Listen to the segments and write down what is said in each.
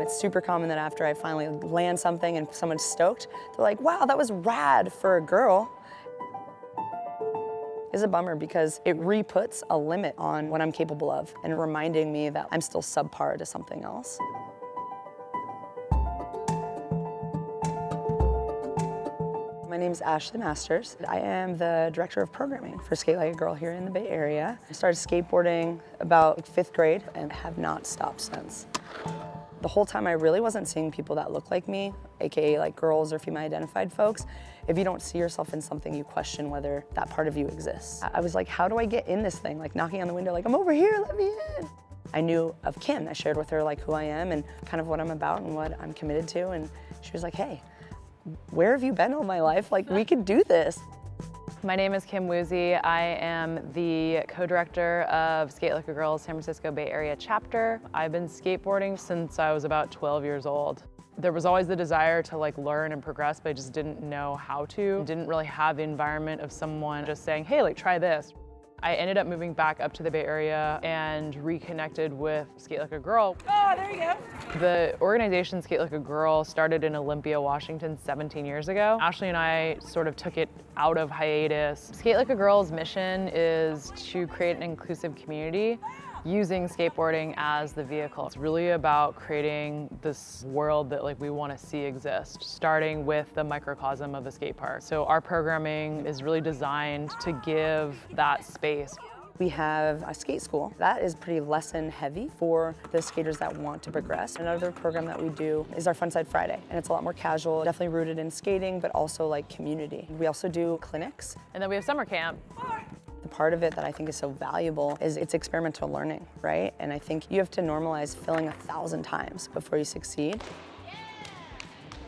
It's super common that after I finally land something and someone's stoked, they're like, wow, that was rad for a girl. It's a bummer because it re-puts a limit on what I'm capable of and reminding me that I'm still subpar to something else. My name's Ashley Masters. I am the director of programming for Skate Like a Girl here in the Bay Area. I started skateboarding about 5th grade and have not stopped since. The whole time I really wasn't seeing people that look like me, AKA like girls or female identified folks. If you don't see yourself in something, you question whether that part of you exists. I was like, how do I get in this thing? Like knocking on the window, like, I'm over here, let me in. I knew of Kim. I shared with her like who I am and kind of what I'm about and what I'm committed to. And she was like, hey, where have you been all my life? Like, we could do this. My name is Kim Woozy. I am the co-director of Skate Like a Girl's San Francisco Bay Area chapter. I've been skateboarding since I was about 12 years old. There was always the desire to like learn and progress, but I just didn't know how to. Didn't really have the environment of someone just saying, hey, like try this. I ended up moving back up to the Bay Area and reconnected with Skate Like a Girl. Oh, there you go. The organization Skate Like a Girl started in Olympia, Washington 17 years ago. Ashley and I sort of took it out of hiatus. Skate Like a Girl's mission is to create an inclusive community using skateboarding as the vehicle. It's really about creating this world that like we want to see exist, starting with the microcosm of the skate park. So our programming is really designed to give that space. We have a skate school. That is pretty lesson heavy for the skaters that want to progress. Another program that we do is our Fun Side Friday, and it's a lot more casual, definitely rooted in skating, but also like community. We also do clinics. And then we have summer camp. The part of it that I think is so valuable is it's experimental learning, right? And I think you have to normalize failing 1,000 times before you succeed.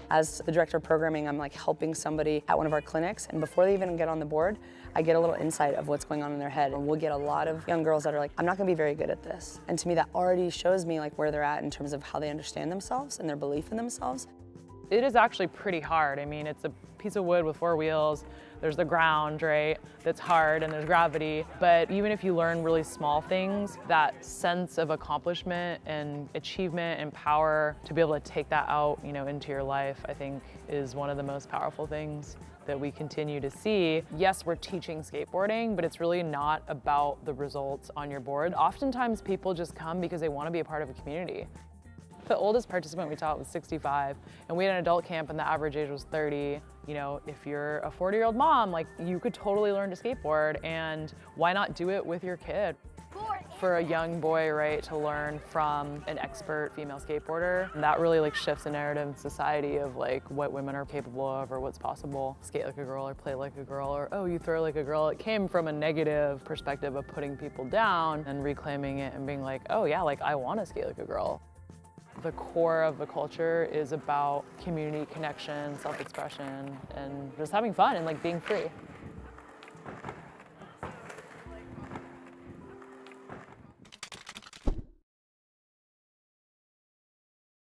As the director of programming, I'm like helping somebody at one of our clinics, and before they even get on the board, I get a little insight of what's going on in their head. And we'll get a lot of young girls that are like, I'm not gonna be very good at this. And to me, that already shows me like where they're at in terms of how they understand themselves and their belief in themselves. It is actually pretty hard. I mean, it's a piece of wood with 4 wheels. There's the ground, right? That's hard, and there's gravity. But even if you learn really small things, that sense of accomplishment and achievement and power to be able to take that out, you know, into your life, I think is one of the most powerful things that we continue to see. Yes, we're teaching skateboarding, but it's really not about the results on your board. Oftentimes people just come because they want to be a part of a community. The oldest participant we taught was 65, and we had an adult camp and the average age was 30. You know, if you're a 40-year-old mom, like you could totally learn to skateboard, and why not do it with your kid? For a young boy, right, to learn from an expert female skateboarder, that really like shifts the narrative in society of like what women are capable of or what's possible. Skate like a girl or play like a girl or, oh, you throw like a girl. It came from a negative perspective of putting people down and reclaiming it and being like, oh yeah, like I want to skate like a girl. The core of the culture is about community connection, self-expression, and just having fun and like being free.